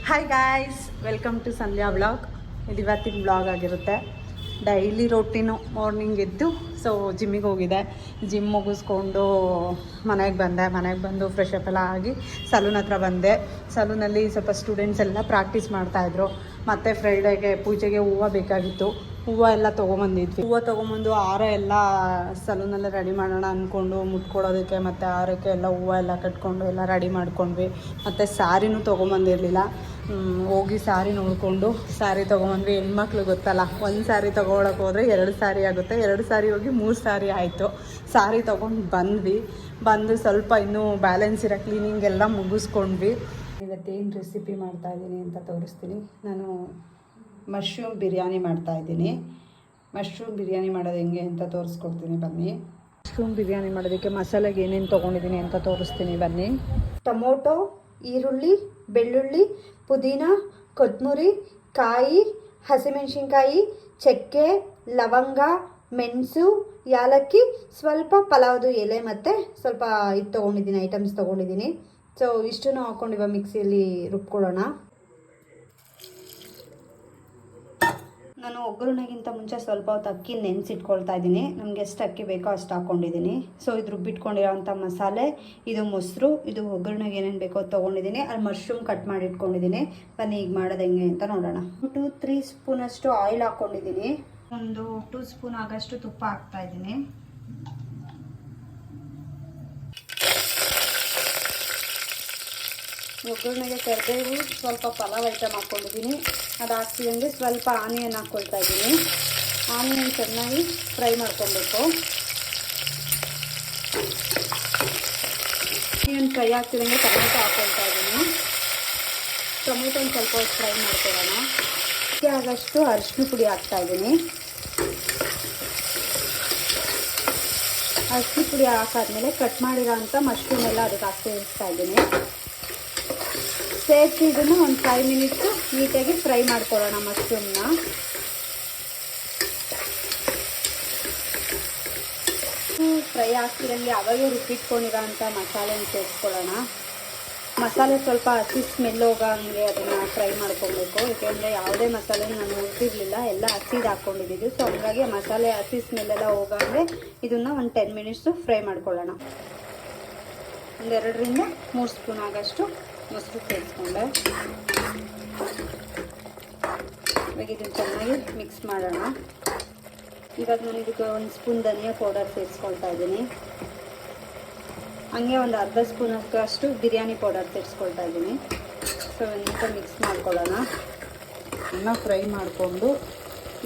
Hi guys, welcome to Sandhya vlog. ಇದು ಇವತ್ತಿನ vlog ಆಗಿರುತ್ತೆ. ಡೈಲಿ ರೊಟೀನು ಮಾರ್ನಿಂಗ್ ಎದ್ದು ಜಿಮ್ಮಿಗೆ ಹೋಗಿದೆ. ಜಿಮ್ ಮುಗಿಸ್ಕೊಂಡು ಮನೆಗೆ ಬಂದು ಫ್ರೆಶ್ ಅಪ್ ಎಲ್ಲ ಆಗಿ ಸಲೂನ್ ಹತ್ರ ಬಂದೆ. ಸಲೂನಲ್ಲಿ ಸ್ವಲ್ಪ ಸ್ಟೂಡೆಂಟ್ಸ್ ಎಲ್ಲ ಪ್ರಾಕ್ಟೀಸ್ ಮಾಡ್ತಾಯಿದ್ರು. ಮತ್ತು ಫ್ರೈಡೆಗೆ ಪೂಜೆಗೆ ಹೂವು ಬೇಕಾಗಿತ್ತು. ಹೂವು ಎಲ್ಲ ತೊಗೊಂಬಂದಿದ್ವಿ. ಹೂವು ತೊಗೊಂಬಂದು ಹಾರ ಎಲ್ಲ ಸಲೂನೆಲ್ಲ ರೆಡಿ ಮಾಡೋಣ ಅಂದ್ಕೊಂಡು ಮುಟ್ಕೊಡೋದಕ್ಕೆ ಮತ್ತು ಹಾರಕ್ಕೆ ಎಲ್ಲ ಹೂವು ಎಲ್ಲ ಕಟ್ಕೊಂಡು ಎಲ್ಲ ರೆಡಿ ಮಾಡ್ಕೊಂಡ್ವಿ. ಮತ್ತು ಸ್ಯಾರಿನೂ ತೊಗೊಂಬಂದಿರಲಿಲ್ಲ. ಹೋಗಿ ಸ್ಯಾರಿ ನೋಡಿಕೊಂಡು ಸ್ಯಾರಿ ತೊಗೊಂಬಂದ್ವಿ. ಹೆಣ್ಮಕ್ಳು ಗೊತ್ತಲ್ಲ, ಒಂದು ಸ್ಯಾರಿ ತೊಗೊಳಕ್ಕೆ ಹೋದರೆ 2 ಸ್ಯಾರಿ ಆಗುತ್ತೆ. 2 ಸ್ಯಾರಿ ಹೋಗಿ 3 ಸ್ಯಾರಿ ಆಯಿತು. ಸ್ಯಾರಿ ತೊಗೊಂಡು ಬಂದು ಸ್ವಲ್ಪ ಇನ್ನೂ ಬ್ಯಾಲೆನ್ಸ್ ಇರೋ ಕ್ಲೀನಿಂಗ್ ಎಲ್ಲ ಮುಗಿಸ್ಕೊಂಡ್ವಿ. ಇವತ್ತೇನು ರೆಸಿಪಿ ಮಾಡ್ತಾಯಿದ್ದೀನಿ ಅಂತ ತೋರಿಸ್ತೀನಿ. ನಾನು ಮಶ್ರೂಮ್ ಬಿರಿಯಾನಿ ಮಾಡ್ತಾಯಿದ್ದೀನಿ. ಮಶ್ರೂಮ್ ಬಿರಿಯಾನಿ ಮಾಡೋದು ಹೆಂಗೆ ಅಂತ ತೋರಿಸ್ಕೊಡ್ತೀನಿ ಬನ್ನಿ. ಮಶ್ರೂಮ್ ಬಿರಿಯಾನಿ ಮಾಡೋದಕ್ಕೆ ಮಸಾಲೆಗೆ ಏನೇನು ತೊಗೊಂಡಿದ್ದೀನಿ ಅಂತ ತೋರಿಸ್ತೀನಿ ಬನ್ನಿ. ಟೊಮೊಟೊ, ಈರುಳ್ಳಿ, ಬೆಳ್ಳುಳ್ಳಿ, ಪುದೀನ, ಕೊತ್ತಂಬರಿ, ಕಾಯಿ, ಹಸಿಮೆಣಸಿನ್ಕಾಯಿ, ಚಕ್ಕೆ, ಲವಂಗ, ಮೆಣಸು, ಯಾಲಕ್ಕಿ, ಸ್ವಲ್ಪ ಪಲಾವ್ದು ಎಲೆ ಮತ್ತು ಸ್ವಲ್ಪ ಇದು ತೊಗೊಂಡಿದ್ದೀನಿ, ಐಟಮ್ಸ್ ತೊಗೊಂಡಿದ್ದೀನಿ. ಸೊ ಇಷ್ಟನ್ನು ಹಾಕ್ಕೊಂಡು ಇವಾಗ ಮಿಕ್ಸಿಯಲ್ಲಿ ರುಬ್ಕೊಳ್ಳೋಣ. ನಾನು ಒಗ್ಗರಣೆಗಿಂತ ಮುಂಚೆ ಸ್ವಲ್ಪ ಹೊತ್ತು ಅಕ್ಕಿ ನೆನೆಸಿಟ್ಕೊಳ್ತಾ ಇದ್ದೀನಿ. ನಮಗೆ ಎಷ್ಟು ಅಕ್ಕಿ ಬೇಕೋ ಅಷ್ಟು ಹಾಕ್ಕೊಂಡಿದ್ದೀನಿ. ಸೊ ಇದು ರುಬ್ಬಿಟ್ಕೊಂಡಿರೋಂಥ ಮಸಾಲೆ, ಇದು ಮೊಸರು, ಇದು ಒಗ್ಗರಣೆಗೆ ಏನೇನು ಬೇಕೋ ತೊಗೊಂಡಿದ್ದೀನಿ. ಅಲ್ಲಿ ಮಶ್ರೂಮ್ ಕಟ್ ಮಾಡಿ ಇಟ್ಕೊಂಡಿದ್ದೀನಿ. ಬನ್ನಿ ಈಗ ಮಾಡೋದು ಹೆಂಗೆ ಅಂತ ನೋಡೋಣ. 2-3 ಸ್ಪೂನಷ್ಟು ಆಯಿಲ್ ಹಾಕ್ಕೊಂಡಿದ್ದೀನಿ. ಒಂದು 2 ಸ್ಪೂನ್ ಆಗಷ್ಟು ತುಪ್ಪ ಹಾಕ್ತಾಯಿದ್ದೀನಿ. ಒಗ್ಗರಣೆಗೆ ಕರಿಬೇವು, ಸ್ವಲ್ಪ ಪಲಾವ್ ಐಟಮ್ ಹಾಕ್ಕೊಂಡಿದ್ದೀನಿ. ಅದು ಹಾಕ್ತಿದ್ದಂಗೆ ಸ್ವಲ್ಪ ಆನಿಯನ್ ಹಾಕ್ಕೊಳ್ತಾ ಇದ್ದೀನಿ. ಆನಿಯನ್ ಚೆನ್ನಾಗಿ ಫ್ರೈ ಮಾಡ್ಕೊಬೇಕು. ಆನಿಯನ್ ಫ್ರೈ ಆಗ್ತಿದ್ದಂಗೆ ಟೊಮೊಟೊ ಹಾಕ್ಕೊಳ್ತಾ ಇದ್ದೀನಿ. ಟೊಮೊಟೊನ ಸ್ವಲ್ಪ ಹೊತ್ತು ಫ್ರೈ ಮಾಡ್ಕೊಳ್ಳೋಣ. ಅದಕ್ಕೆ ಆಗಷ್ಟು ಅರಿಶಿನ ಪುಡಿ ಹಾಕ್ತಾಯಿದ್ದೀನಿ. ಅರಿಶಿನ ಪುಡಿ ಹಾಕಾದ್ಮೇಲೆ ಕಟ್ ಮಾಡಿರೋ ಅಂಥ ಮಶ್ರೂಮ್ ಎಲ್ಲ ಅದಕ್ಕೆ ಸೇರಿಸ್ತಾ ಇದ್ದೀನಿ. ಸೇರಿಸಿ ಇದನ್ನು ಒಂದು 5 ಮಿನಿಟ್ಸು ನೀಟಾಗಿ ಫ್ರೈ ಮಾಡ್ಕೊಳ್ಳೋಣ ಮಶ್ರೂಮ್ನ. ಫ್ರೈ ಆಗ್ತಿರಂಗೆ ಅವಾಗೇ ರುಬ್ಬಿಟ್ಕೊಂಡಿರೋ ಅಂಥ ಮಸಾಲೆನ ಸೇರಿಸ್ಕೊಳ್ಳೋಣ. ಮಸಾಲೆ ಸ್ವಲ್ಪ ಹಸಿ ಸ್ಮೆಲ್ ಹೋಗೋಂಗೆ ಅದನ್ನು ಫ್ರೈ ಮಾಡ್ಕೊಬೇಕು. ಏಕೆಂದರೆ ಯಾವುದೇ ಮಸಾಲೆ ನಾನು ಹುರಿದಿರಲಿಲ್ಲ, ಎಲ್ಲ ಹಸಿದು ಹಾಕ್ಕೊಂಡಿದ್ದು. ಸೊ ಹಂಗಾಗಿ ಮಸಾಲೆ ಹಸಿ ಸ್ಮೆಲ್ಲೆಲ್ಲ ಹೋಗೋಂಗೆ ಇದನ್ನು ಒಂದು 10 ಮಿನಿಟ್ಸು ಫ್ರೈ ಮಾಡ್ಕೊಳ್ಳೋಣ. ಒಂದು 2-3 ಸ್ಪೂನ್ ಆಗಷ್ಟು ಮೊಸರು ಸೇರಿಸ್ಕೊಂಡೆ. ಇವಾಗ ಇದನ್ನು ಚೆನ್ನಾಗಿ ಮಿಕ್ಸ್ ಮಾಡೋಣ. ಇವಾಗ ನಾನು ಇದಕ್ಕೆ 1 ಸ್ಪೂನ್ ಧನಿಯಾ ಪೌಡರ್ ಸೇರಿಸ್ಕೊಳ್ತಾ ಇದ್ದೀನಿ. ಹಾಗೆ ಒಂದು ಅರ್ಧ ಸ್ಪೂನ್ ಅಷ್ಟು ಬಿರಿಯಾನಿ ಪೌಡರ್ ಸೇರಿಸ್ಕೊಳ್ತಾ ಇದ್ದೀನಿ. ಸೊ ನೀಟಾಗಿ ಮಿಕ್ಸ್ ಮಾಡ್ಕೊಳ್ಳೋಣ. ಚೆನ್ನಾಗಿ ಫ್ರೈ ಮಾಡಿಕೊಂಡು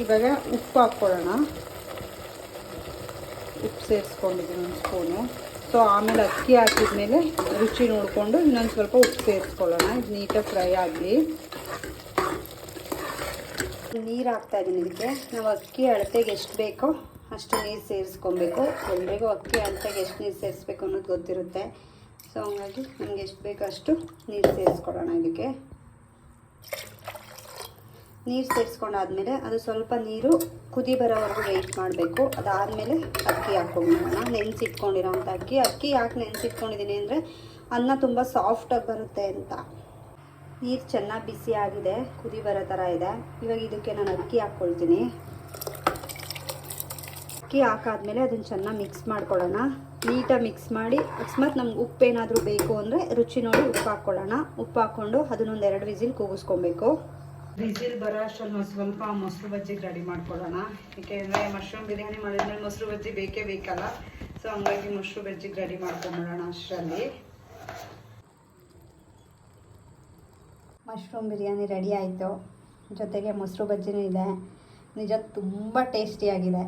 ಇವಾಗ ಉಪ್ಪು ಹಾಕ್ಕೊಳ್ಳೋಣ. ಉಪ್ಪು ಸೇರಿಸ್ಕೊಂಡಿದ್ದೀನಿ 1 ಸ್ಪೂನು. ಸೊ ಆಮೇಲೆ ಅಕ್ಕಿ ಹಾಕಿದ್ಮೇಲೆ ರುಚಿ ನೋಡಿಕೊಂಡು ಇನ್ನೊಂದು ಸ್ವಲ್ಪ ಉಪ್ಪು ಸೇರಿಸ್ಕೊಳ್ಳೋಣ. ಇದು ನೀಟಾಗಿ ಫ್ರೈ ಆಗಲಿ. ನೀರು ಹಾಕ್ತಾಯಿದ್ದೀನಿ ಇದಕ್ಕೆ. ನಾವು ಅಕ್ಕಿ ಅಳತೆಗೆ ಎಷ್ಟು ಬೇಕೋ ಅಷ್ಟು ನೀರು ಸೇರಿಸ್ಕೊಬೇಕು. ಎಲ್ರಿಗೂ ಅಕ್ಕಿ ಅಳತೆಗೆ ಎಷ್ಟು ನೀರು ಸೇರಿಸ್ಬೇಕು ಅನ್ನೋದು ಗೊತ್ತಿರುತ್ತೆ. ಸೊ ಹಂಗಾಗಿ ನಮಗೆ ಎಷ್ಟು ಬೇಕೋ ಅಷ್ಟು ನೀರು ಸೇರಿಸ್ಕೊಳ್ಳೋಣ. ಇದಕ್ಕೆ ನೀರು ಸೇರಿಸ್ಕೊಂಡಾದ್ಮೇಲೆ ಅದು ಸ್ವಲ್ಪ ನೀರು ಕುದಿ ಬರೋವರೆಗೂ ವೆಯ್ಟ್ ಮಾಡಬೇಕು. ಅದಾದಮೇಲೆ ಅಕ್ಕಿ ಹಾಕ್ಕೊಂಡ್ಬಿಡೋಣ. ನೆನೆಸಿಟ್ಕೊಂಡಿರೋಂಥ ಅಕ್ಕಿ ಯಾಕೆ ನೆನೆಸಿಟ್ಕೊಂಡಿದ್ದೀನಿ ಅಂದರೆ ಅನ್ನ ತುಂಬ ಸಾಫ್ಟಾಗಿ ಬರುತ್ತೆ ಅಂತ. ನೀರು ಚೆನ್ನಾಗಿ ಬಿಸಿ ಆಗಿದೆ, ಕುದಿ ಬರೋ ಥರ ಇದೆ. ಇವಾಗ ಇದಕ್ಕೆ ನಾನು ಅಕ್ಕಿ ಹಾಕ್ಕೊಳ್ತೀನಿ. ಅಕ್ಕಿ ಹಾಕಾದ್ಮೇಲೆ ಅದನ್ನು ಚೆನ್ನಾಗಿ ಮಿಕ್ಸ್ ಮಾಡ್ಕೊಳ್ಳೋಣ. ನೀಟಾಗಿ ಮಿಕ್ಸ್ ಮಾಡಿ ಅಕಸ್ಮಾತ್ ನಮ್ಗೆ ಉಪ್ಪು ಏನಾದರೂ ಬೇಕು ಅಂದರೆ ರುಚಿ ನೋಡಿ ಉಪ್ಪು ಹಾಕ್ಕೊಳ್ಳೋಣ. ಉಪ್ಪು ಹಾಕ್ಕೊಂಡು ಅದನ್ನೊಂದು 2 ವಿಸಿಲ್ ಕೂಗಿಸ್ಕೊಬೇಕು. ವಿಸಿಲ್ ಬರೋ ಅಷ್ಟರಲ್ಲಿ ಸ್ವಲ್ಪ ಮೊಸರು ಬಜ್ಜಿಗೆ ರೆಡಿ ಮಾಡ್ಕೊಳ್ಳೋಣ. ಏಕೆಂದರೆ ಮಶ್ರೂಮ್ ಬಿರಿಯಾನಿ ಮಾಡಿದ್ಮೇಲೆ ಮೊಸರು ಬಜ್ಜಿ ಬೇಕಲ್ಲ. ಸೊ ಹಂಗಾಗಿ ಮೊಸರು ಬಜ್ಜಿಗೆ ರೆಡಿ ಮಾಡ್ಕೊಂಬಿಡೋಣ. ಅಷ್ಟರಲ್ಲಿ ಮಶ್ರೂಮ್ ಬಿರಿಯಾನಿ ರೆಡಿ ಆಯಿತು. ಜೊತೆಗೆ ಮೊಸರು ಬಜ್ಜಿನೂ ಇದೆ. ನಿಜ ತುಂಬ ಟೇಸ್ಟಿಯಾಗಿದೆ.